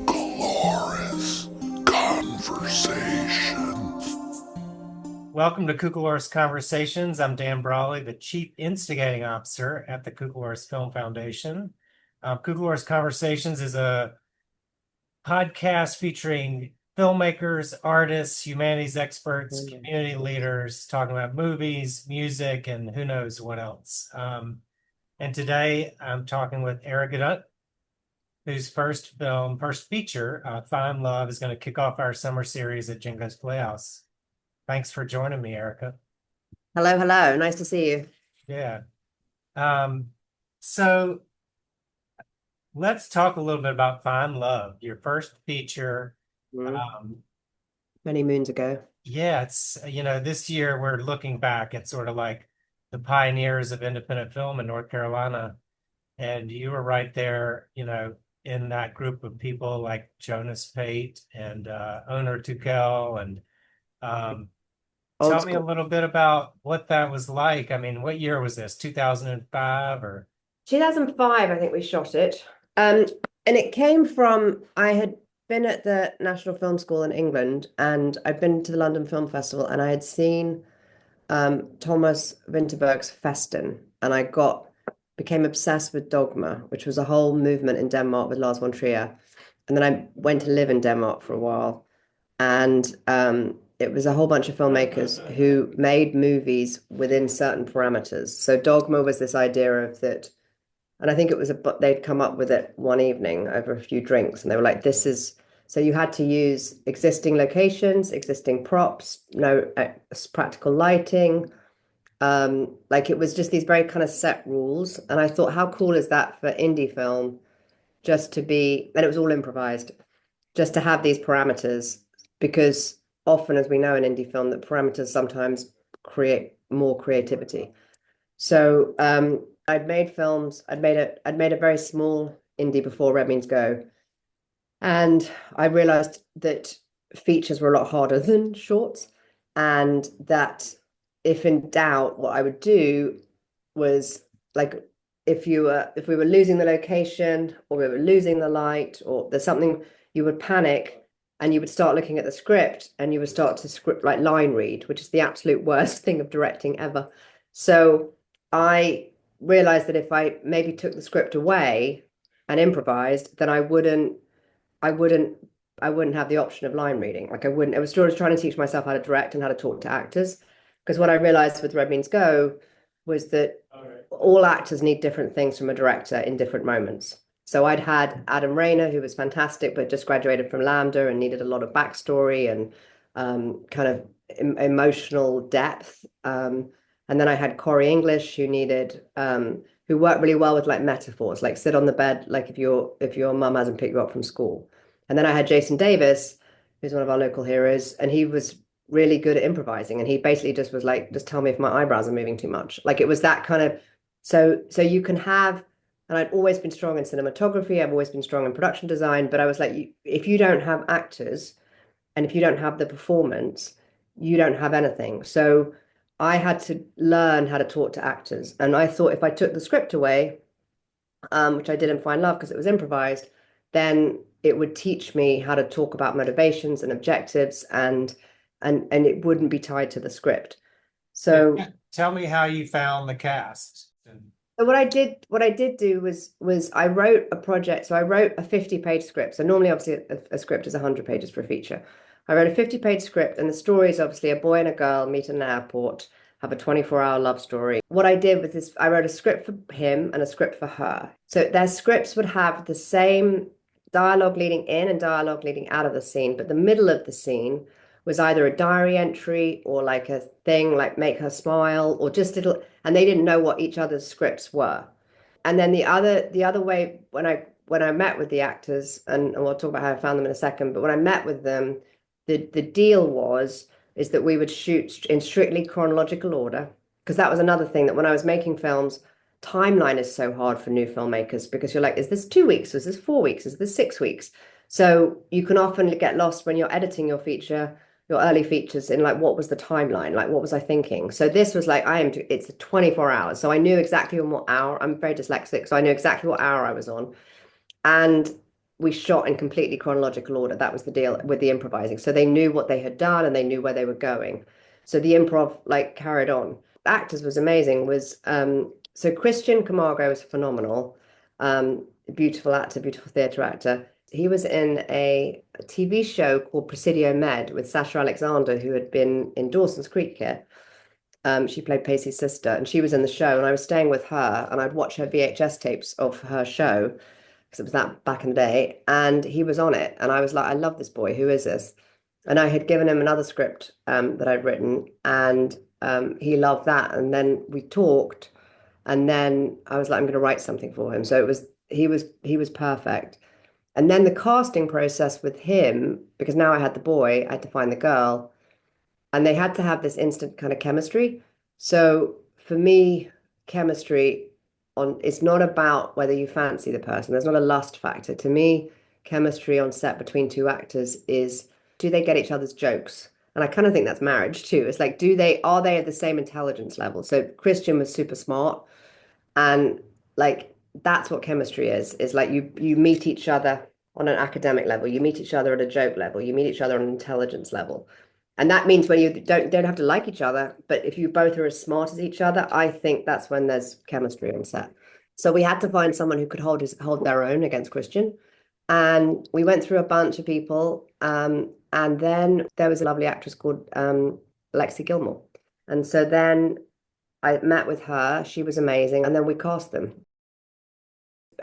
Cucalorus Conversations. Welcome to Cucalorus Conversations. I'm Dan Brawley, the Chief Instigating Officer at the Cucalorus Film Foundation. Cucalorus Conversations is a podcast featuring filmmakers, artists, humanities experts, community leaders, talking about movies, music, and who knows what else. And today I'm talking with Erica Dunton, whose first feature, Find Love, is going to kick off our summer series at Jengo's Playhouse. Thanks for joining me, Erica. Hello, hello. Nice to see you. Yeah. So let's talk a little bit about Find Love, your first feature. Many moons ago. Yeah, this year we're looking back at sort of like the pioneers of independent film in North Carolina. And you were right there, in that group of people like Jonas Pate and Owner Tukel. And Old tell me a school. little bit about what that was like. I mean, what year was this? 2005 or? 2005, I think we shot it. And it came from, I had been at the National Film School in England, and I'd been to the London Film Festival, and I had seen Thomas Vinterberg's Festen, and became obsessed with Dogma, which was a whole movement in Denmark with Lars von Trier. And then I went to live in Denmark for a while, and it was a whole bunch of filmmakers who made movies within certain parameters. So Dogma was this idea of that, and I think they'd come up with it one evening over a few drinks, and they were like, so you had to use existing locations, existing props, no practical lighting. Like it was just these very kind of set rules. And I thought, how cool is that for indie film and it was all improvised, just to have these parameters, because often, as we know in indie film, that parameters sometimes create more creativity. So I'd made films. I'd made a very small indie before Red Means Go, and I realized that features were a lot harder than shorts, and that if in doubt, what I would do was, like, if we were losing the location, or we were losing the light, or there's something, you would panic and you would start looking at the script, and you would start to script like line read, which is the absolute worst thing of directing ever. So I realized that if I maybe took the script away and improvised, then I wouldn't I wouldn't have the option of line reading. Like I wouldn't, I was still trying to teach myself how to direct and how to talk to actors. Because what I realized with Red Means Go was that all actors need different things from a director in different moments. So I'd had Adam Rayner, who was fantastic, but just graduated from Lambda and needed a lot of backstory and kind of emotional depth. And then I had Corey English, who worked really well with like metaphors, like sit on the bed, like if your mum hasn't picked you up from school. And then I had Jason Davis, who's one of our local heroes, and he was really good at improvising. And he basically just was like, just tell me if my eyebrows are moving too much. Like it was that kind of, so you can have, and I'd always been strong in cinematography. I've always been strong in production design, but I was like, if you don't have actors and if you don't have the performance, you don't have anything. So I had to learn how to talk to actors. And I thought if I took the script away, which I didn't find love because it was improvised, then it would teach me how to talk about motivations and objectives, and it wouldn't be tied to the script. So tell me how you found the cast. what I did do was I wrote a project. So I wrote a 50-page script. So normally, obviously, a script is 100 pages for a feature. I wrote a 50-page script, and the story is obviously a boy and a girl meet in an airport, have a 24-hour love story. What I did was this, I wrote a script for him and a script for her. So their scripts would have the same dialogue leading in and dialogue leading out of the scene, but the middle of the scene was either a diary entry or like a thing like make her smile or just little, and they didn't know what each other's scripts were. And then the other way, when I met with the actors, and we'll talk about how I found them in a second, but when I met with them, the deal is that we would shoot in strictly chronological order, because that was another thing, that when I was making films, timeline is so hard for new filmmakers, because you're like, is this 2 weeks? Is this 4 weeks? Is this 6 weeks? So you can often get lost when you're editing your feature, your early features, in like, what was the timeline? Like, what was I thinking? So this was like, it's 24 hours. So I knew exactly on what hour. I'm very dyslexic, so I knew exactly what hour I was on. And we shot in completely chronological order. That was the deal with the improvising. So they knew what they had done and they knew where they were going. So the improv like carried on. Actors was amazing. So Christian Camargo was phenomenal. Beautiful actor, beautiful theatre actor. He was in a TV show called Presidio Med with Sasha Alexander, who had been in Dawson's Creek here. She played Pacey's sister, and she was in the show, and I was staying with her, and I'd watch her VHS tapes of her show because it was that back in the day, and he was on it, and I was like, I love this boy. Who is this? And I had given him another script that I'd written, and he loved that. And then we talked, and then I was like, I'm going to write something for him. So he was perfect. And then the casting process with him, because now I had the boy, I had to find the girl, and they had to have this instant kind of chemistry. So for me, chemistry it's not about whether you fancy the person. There's not a lust factor. To me, chemistry on set between two actors is, do they get each other's jokes? And I kind of think that's marriage too. It's like, are they at the same intelligence level? So Christian was super smart, and like that's what chemistry is like you meet each other on an academic level, you meet each other at a joke level, you meet each other on an intelligence level. And that means when you don't have to like each other, but if you both are as smart as each other, I think that's when there's chemistry on set. So we had to find someone who could hold their own against Christian. And we went through a bunch of people. And then there was a lovely actress called Alexie Gilmore. And so then I met with her. She was amazing. And then we cast them.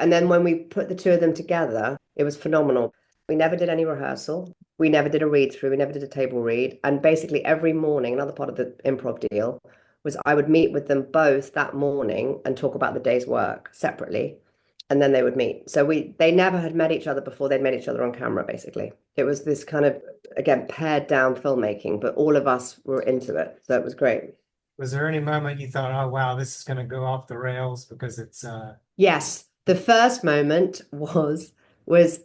And then when we put the two of them together, it was phenomenal. We never did any rehearsal. We never did a read through. We never did a table read. And basically every morning, another part of the improv deal was I would meet with them both that morning and talk about the day's work separately. And then they would meet. So they never had met each other before they'd met each other on camera, basically. It was this kind of, again, pared down filmmaking, but all of us were into it. So it was great. Was there any moment you thought, oh, wow, this is going to go off the rails because it's... Yes. The first moment was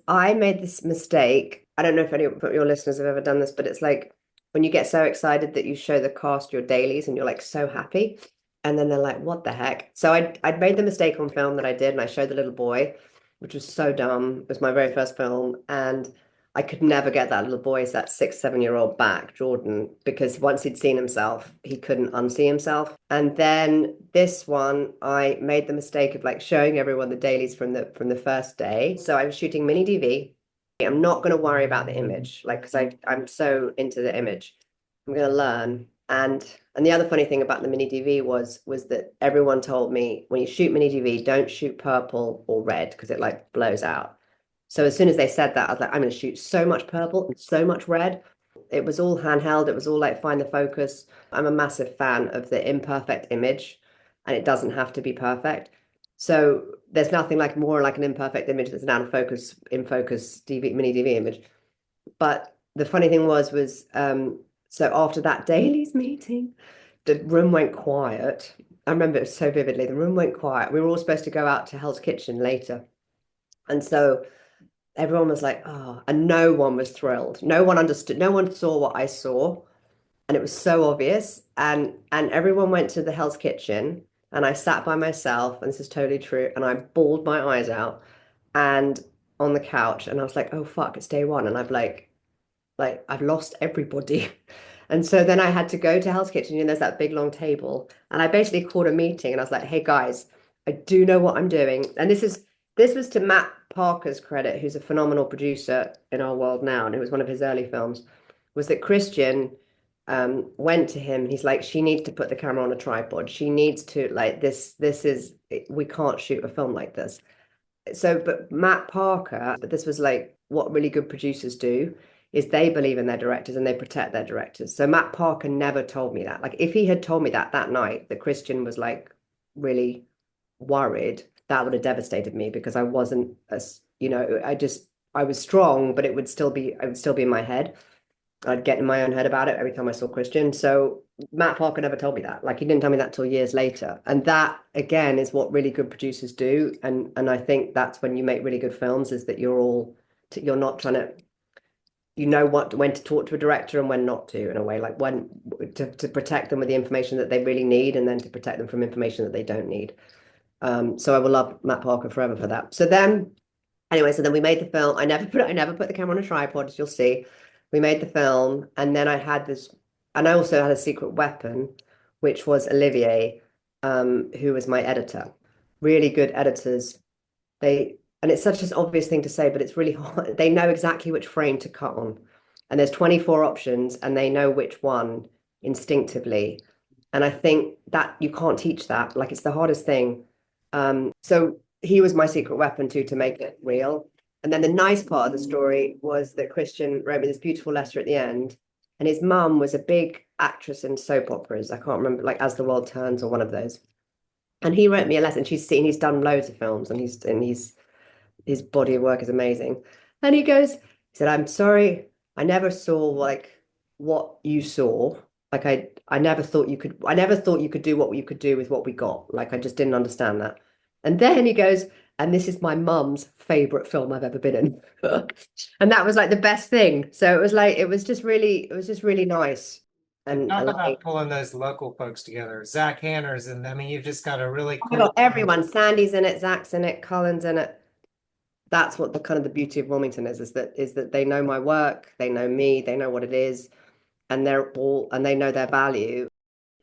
I made this mistake. I don't know if any of your listeners have ever done this, but it's like when you get so excited that you show the cast your dailies and you're like so happy. And then they're like, what the heck? So I'd made the mistake on film that I did, and I showed the little boy, which was so dumb. It was my very first film. And I could never get that little boy, that 6-7-year-old back, Jordan, because once he'd seen himself, he couldn't unsee himself. And then this one, I made the mistake of like showing everyone the dailies from the first day. So I was shooting mini DV. I'm not going to worry about the image, like, because I'm so into the image. I'm going to learn. And the other funny thing about the mini DV was that everyone told me, when you shoot mini DV, don't shoot purple or red because it like blows out. So as soon as they said that, I was like, I'm going to shoot so much purple and so much red. It was all handheld. It was all like find the focus. I'm a massive fan of the imperfect image, and it doesn't have to be perfect. So there's nothing like more like an imperfect image that's an out of focus, in focus mini DV image. But the funny thing was so after that dailies meeting, the room went quiet. I remember it so vividly. The room went quiet. We were all supposed to go out to Hell's Kitchen later. And so everyone was like, oh, and no one was thrilled. No one understood. No one saw what I saw. And it was so obvious. And everyone went to the Hell's Kitchen, and I sat by myself, and this is totally true. And I bawled my eyes out and on the couch. And I was like, oh, fuck, it's day one. And I've lost everybody. And so then I had to go to Hell's Kitchen, and there's that big long table. And I basically called a meeting, and I was like, hey guys, I do know what I'm doing. And this was to Matt Parker's credit, who's a phenomenal producer in our world now, and it was one of his early films, was that Christian went to him. He's like, she needs to put the camera on a tripod. She needs to, like, we can't shoot a film like this. So, but Matt Parker, but this was like what really good producers do, is they believe in their directors and they protect their directors. So Matt Parker never told me that. Like, if he had told me that night, that Christian was like really worried, that would have devastated me, because I wasn't as, I was strong, but I would still be in my head. I'd get in my own head about it every time I saw Christian. So Matt Parker never told me that. Like, he didn't tell me that till years later. And that, again, is what really good producers do. And I think that's when you make really good films, is that you're not trying to, when to talk to a director and when not to, in a way, like when to protect them with the information that they really need, and then to protect them from information that they don't need. So I will love Matt Parker forever for that. So then Anyway, so then we made the film. I never put the camera on a tripod, as you'll see. We made the film, and then I had this, and I also had a secret weapon, which was Olivier, who was my editor. Really good editors. And it's such an obvious thing to say, but it's really hard. They know exactly which frame to cut on. And there's 24 options, and they know which one instinctively. And I think that you can't teach that. Like, it's the hardest thing. So he was my secret weapon too, to make it real. And then the nice part of the story was that Christian wrote me this beautiful letter at the end. And his mum was a big actress in soap operas. I can't remember, like As the World Turns or one of those. And he wrote me a letter, and he's done loads of films, and his body of work is amazing. And he said, I'm sorry, I never saw like what you saw. Like I never thought you could do what you could do with what we got. Like I just didn't understand that. And then he goes, and this is my mum's favorite film I've ever been in. And that was like the best thing. So it was just really nice. And Talk like, about pulling those local folks together. Zach Hanner's, and I mean, you've just got a really I cool got everyone. Sandy's in it, Zach's in it, Cullen's in it. That's what the kind of the beauty of Wilmington is that they know my work, they know me, they know what it is, and they know their value.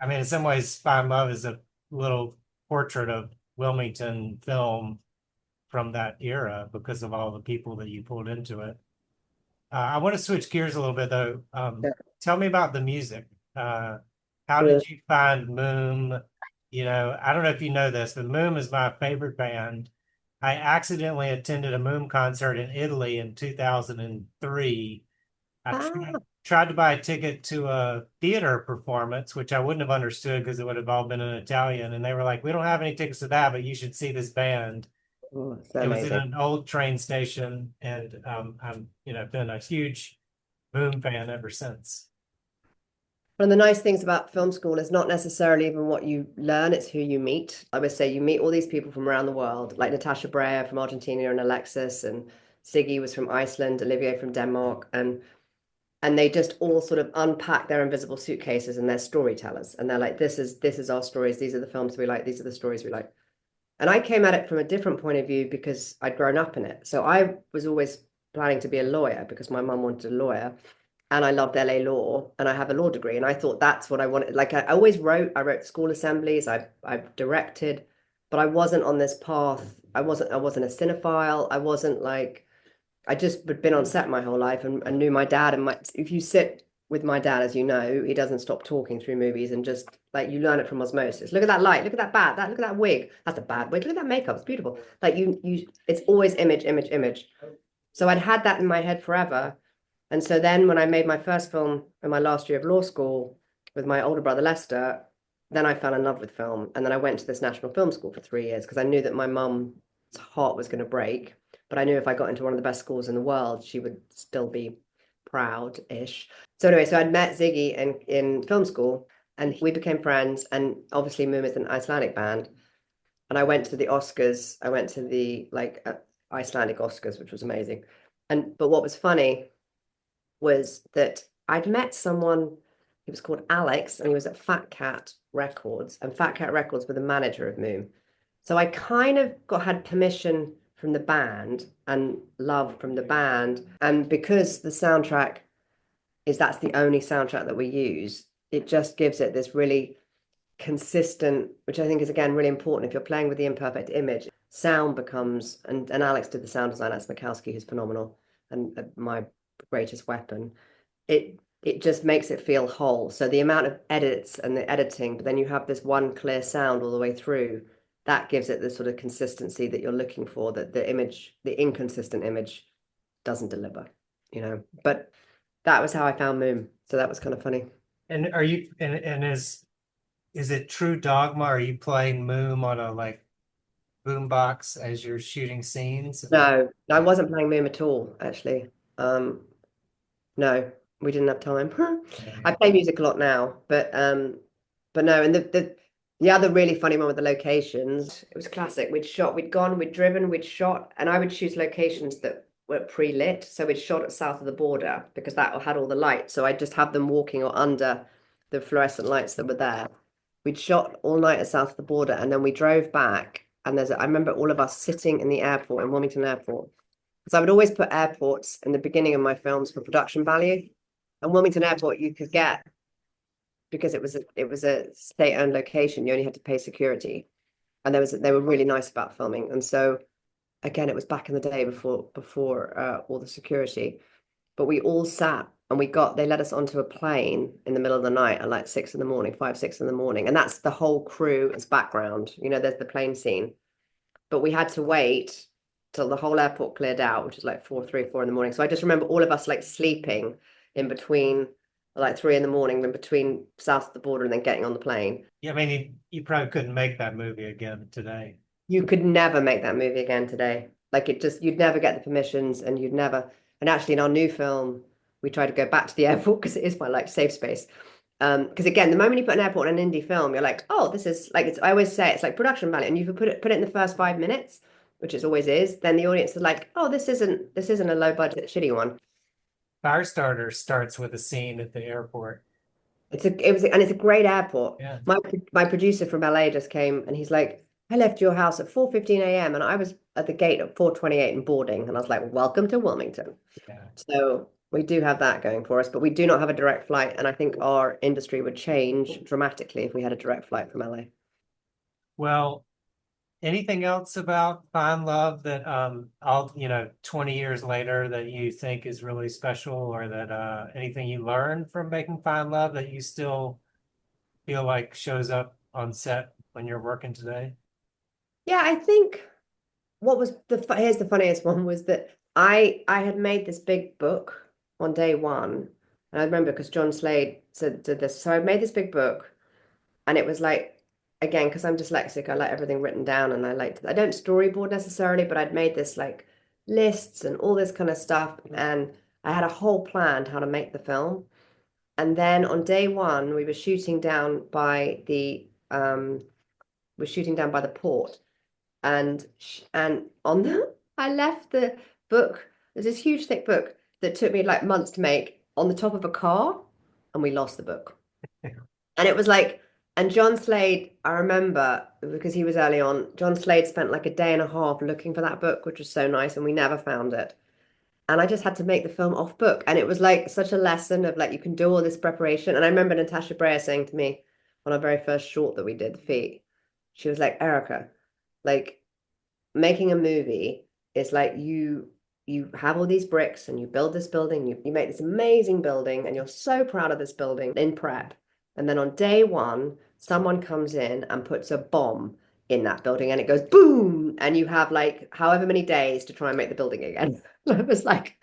I mean, in some ways, Spy Love is a little portrait of Wilmington film from that era because of all the people that you pulled into it. I want to switch gears a little bit though. Yeah. Tell me about the music. How Yeah. did you find Moom? You know, I don't know if you know this, but Moom is my favorite band. I accidentally attended a Moom concert in Italy in 2003. I Ah, tried to buy a ticket to a theater performance, which I wouldn't have understood because it would have all been in Italian. And they were like, we don't have any tickets to that, but you should see this band. oh, so It was in amazing. an old train station, and I'm been a huge Boom fan ever since. One of the nice things about film school is not necessarily even what you learn, it's who you meet. I would say you meet all these people from around the world, like Natasha Breyer from Argentina and Alexis, and Siggy was from Iceland, Olivier from Denmark, and they just all sort of unpack their invisible suitcases, and they're storytellers, and they're like, this is our stories, these are the films we like, these are the stories we like. And I came at it from a different point of view because I'd grown up in it. So I was always planning to be a lawyer because my mum wanted a lawyer, and I loved LA law, and I have a law degree, and I thought that's what I wanted. Like I always wrote school assemblies, I've directed, but I wasn't on this path. I wasn't a cinephile. I wasn't like, I just had been on set my whole life, and knew my dad. And if you sit with my dad, as you know, he doesn't stop talking through movies, and just like you learn it from osmosis. Look at that light, look at that bat, look at that wig. That's a bad wig. Look at that makeup. It's beautiful. Like it's always image, image, image. So I'd had that in my head forever. And so then when I made my first film in my last year of law school with my older brother Lester, then I fell in love with film. And then I went to this National Film School for 3 years because I knew that my mum's heart was going to break. But I knew if I got into one of the best schools in the world, she would still be proud-ish. So anyway, so I'd met Ziggy in film school, and we became friends. And obviously Moom is an Icelandic band. And I went to the Oscars. I went to the Icelandic Oscars, which was amazing. But what was funny was that I'd met someone, he was called Alex, and he was at Fat Cat Records, and Fat Cat Records were the manager of Moom. So I kind of had permission from the band and love from the band. And because the soundtrack that's the only soundtrack that we use, it just gives it this really consistent, which I think is again really important if you're playing with the imperfect image. Sound becomes, and Alex did the sound design, that's Mikowski, who's phenomenal, and my greatest weapon. It just makes it feel whole. So the amount of edits and the editing, but then you have this one clear sound all the way through, that gives it the sort of consistency that you're looking for, that the inconsistent image doesn't deliver, But that was how I found Moom. So that was kind of funny. And are you and is it true dogma? Are you playing Moom on a like boombox as you're shooting scenes? No, I wasn't playing Moom at all, actually. No, we didn't have time. I play music a lot now, but no, and the other really funny one with the locations, it was classic. We'd gone, we'd driven, we'd shot, and I would choose locations that were pre-lit. So we'd shot at south of the border because that had all the lights. So I'd just have them walking or under the fluorescent lights that were there. We'd shot all night at south of the border, and then we drove back. And I remember all of us sitting in the airport, in Wilmington Airport, because I would always put airports in the beginning of my films for production value. And Wilmington Airport you could get because it was a state-owned location. You only had to pay security, and they were really nice about filming. And so again, it was back in the day before all the security. But we all sat and they let us onto a plane in the middle of the night at like 6 in the morning, 5, 6 in the morning. And that's the whole crew as background. There's the plane scene. But we had to wait till the whole airport cleared out, which is like 3, 4 in the morning. So I just remember all of us like sleeping in between like 3 in the morning, in between south of the border and then getting on the plane. Yeah, I mean, you probably couldn't make that movie again today. You could never make that movie again today. Like you'd never get the permissions and and actually in our new film, we try to go back to the airport because it is my like safe space. Because again, the moment you put an airport in an indie film, you're like, oh, this is like I always say it's like production value. And you can put it in the first 5 minutes, which it always is, then the audience is like, oh, this isn't a low budget shitty one. Firestarter starts with a scene at the airport. It's a great airport. Yeah. My producer from LA just came and he's like, I left your house at 4:15 a.m. and I was at the gate at 4:28 and boarding. And I was like, welcome to Wilmington. Yeah. So we do have that going for us, but we do not have a direct flight. And I think our industry would change dramatically if we had a direct flight from LA. Well, anything else about Find Love that all 20 years later that you think is really special, or that anything you learned from making Find Love that you still feel like shows up on set when you're working today? Yeah, I think what was here's the funniest one was that I had made this big book on day one. And I remember because John Slade did this. So I made this big book and it was like, again, because I'm dyslexic, I like everything written down and I don't storyboard necessarily, but I'd made this like lists and all this kind of stuff. And I had a whole plan how to make the film. And then on day one, we were shooting down by the port and on the I left the book. There's this huge thick book that took me like months to make on the top of a car, and we lost the book. And it was like, and John Slade, I remember because he was early on, John Slade spent like a day and a half looking for that book, which was so nice, and we never found it. And I just had to make the film off book. And it was like such a lesson of like, you can do all this preparation. And I remember Natasha Brea saying to me on our very first short that we did, The Feet, she was like, Erica, like making a movie is like you have all these bricks and you build this building, you make this amazing building and you're so proud of this building in prep. And then on day one, someone comes in and puts a bomb in that building and it goes boom. And you have like however many days to try and make the building again. It was like,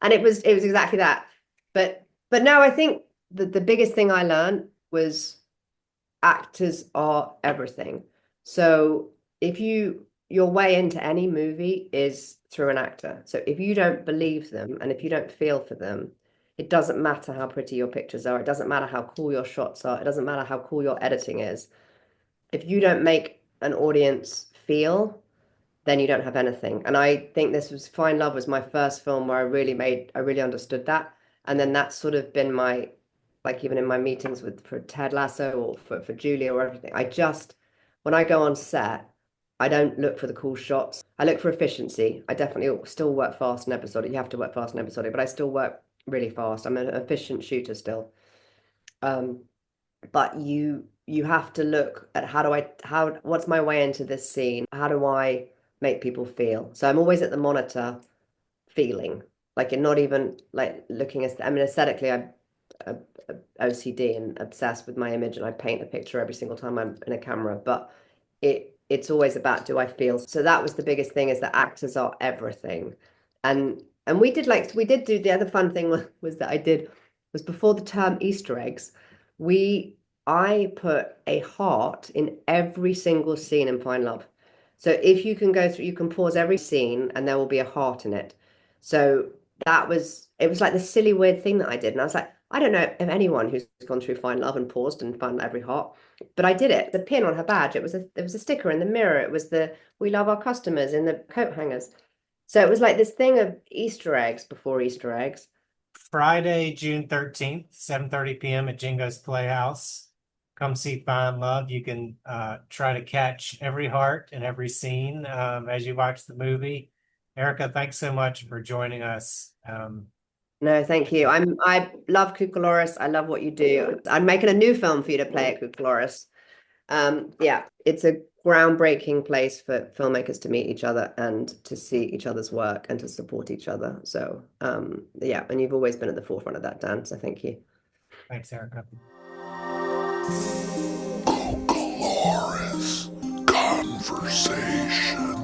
and it was exactly that. But now I think the biggest thing I learned was actors are everything. So if your way into any movie is through an actor. So if you don't believe them and if you don't feel for them, it doesn't matter how pretty your pictures are. It doesn't matter how cool your shots are. It doesn't matter how cool your editing is. If you don't make an audience feel, then you don't have anything. And I think Find Love was my first film where I really understood that. And then that's sort of been my, like even in my meetings for Ted Lasso or for Julia or everything, when I go on set, I don't look for the cool shots. I look for efficiency. I definitely still work fast and episodic. You have to work fast and episodic, but I still work really fast. I'm an efficient shooter still. But you have to look at what's my way into this scene? How do I make people feel? So I'm always at the monitor feeling, like you're not even like looking at, I mean, aesthetically, I'm OCD and obsessed with my image and I paint a picture every single time I'm in a camera, but it's always about, do I feel? So that was the biggest thing, is that actors are everything. And we did do, the other fun thing was that I did was before the term Easter eggs, I put a heart in every single scene in Find Love. So if you can go through, you can pause every scene and there will be a heart in it. So it was like the silly weird thing that I did. And I was like, I don't know of anyone who's gone through Find Love and paused and found every heart, but I did it. The pin on her badge, it was a sticker in the mirror. It was the "We love our customers" in the coat hangers. So it was like this thing of Easter eggs before Easter eggs. Friday, June 13th, 7:30 p.m. at Jengo's Playhouse. Come see Find Love. You can try to catch every heart in every scene as you watch the movie. Erica, thanks so much for joining us. No, thank you. I love Cucalorus. I love what you do. I'm making a new film for you to play at Cucalorus. Yeah, it's a groundbreaking place for filmmakers to meet each other and to see each other's work and to support each other. So, yeah, and you've always been at the forefront of that, Dan. So thank you. Thanks, Erica. Cucalorus Conversations.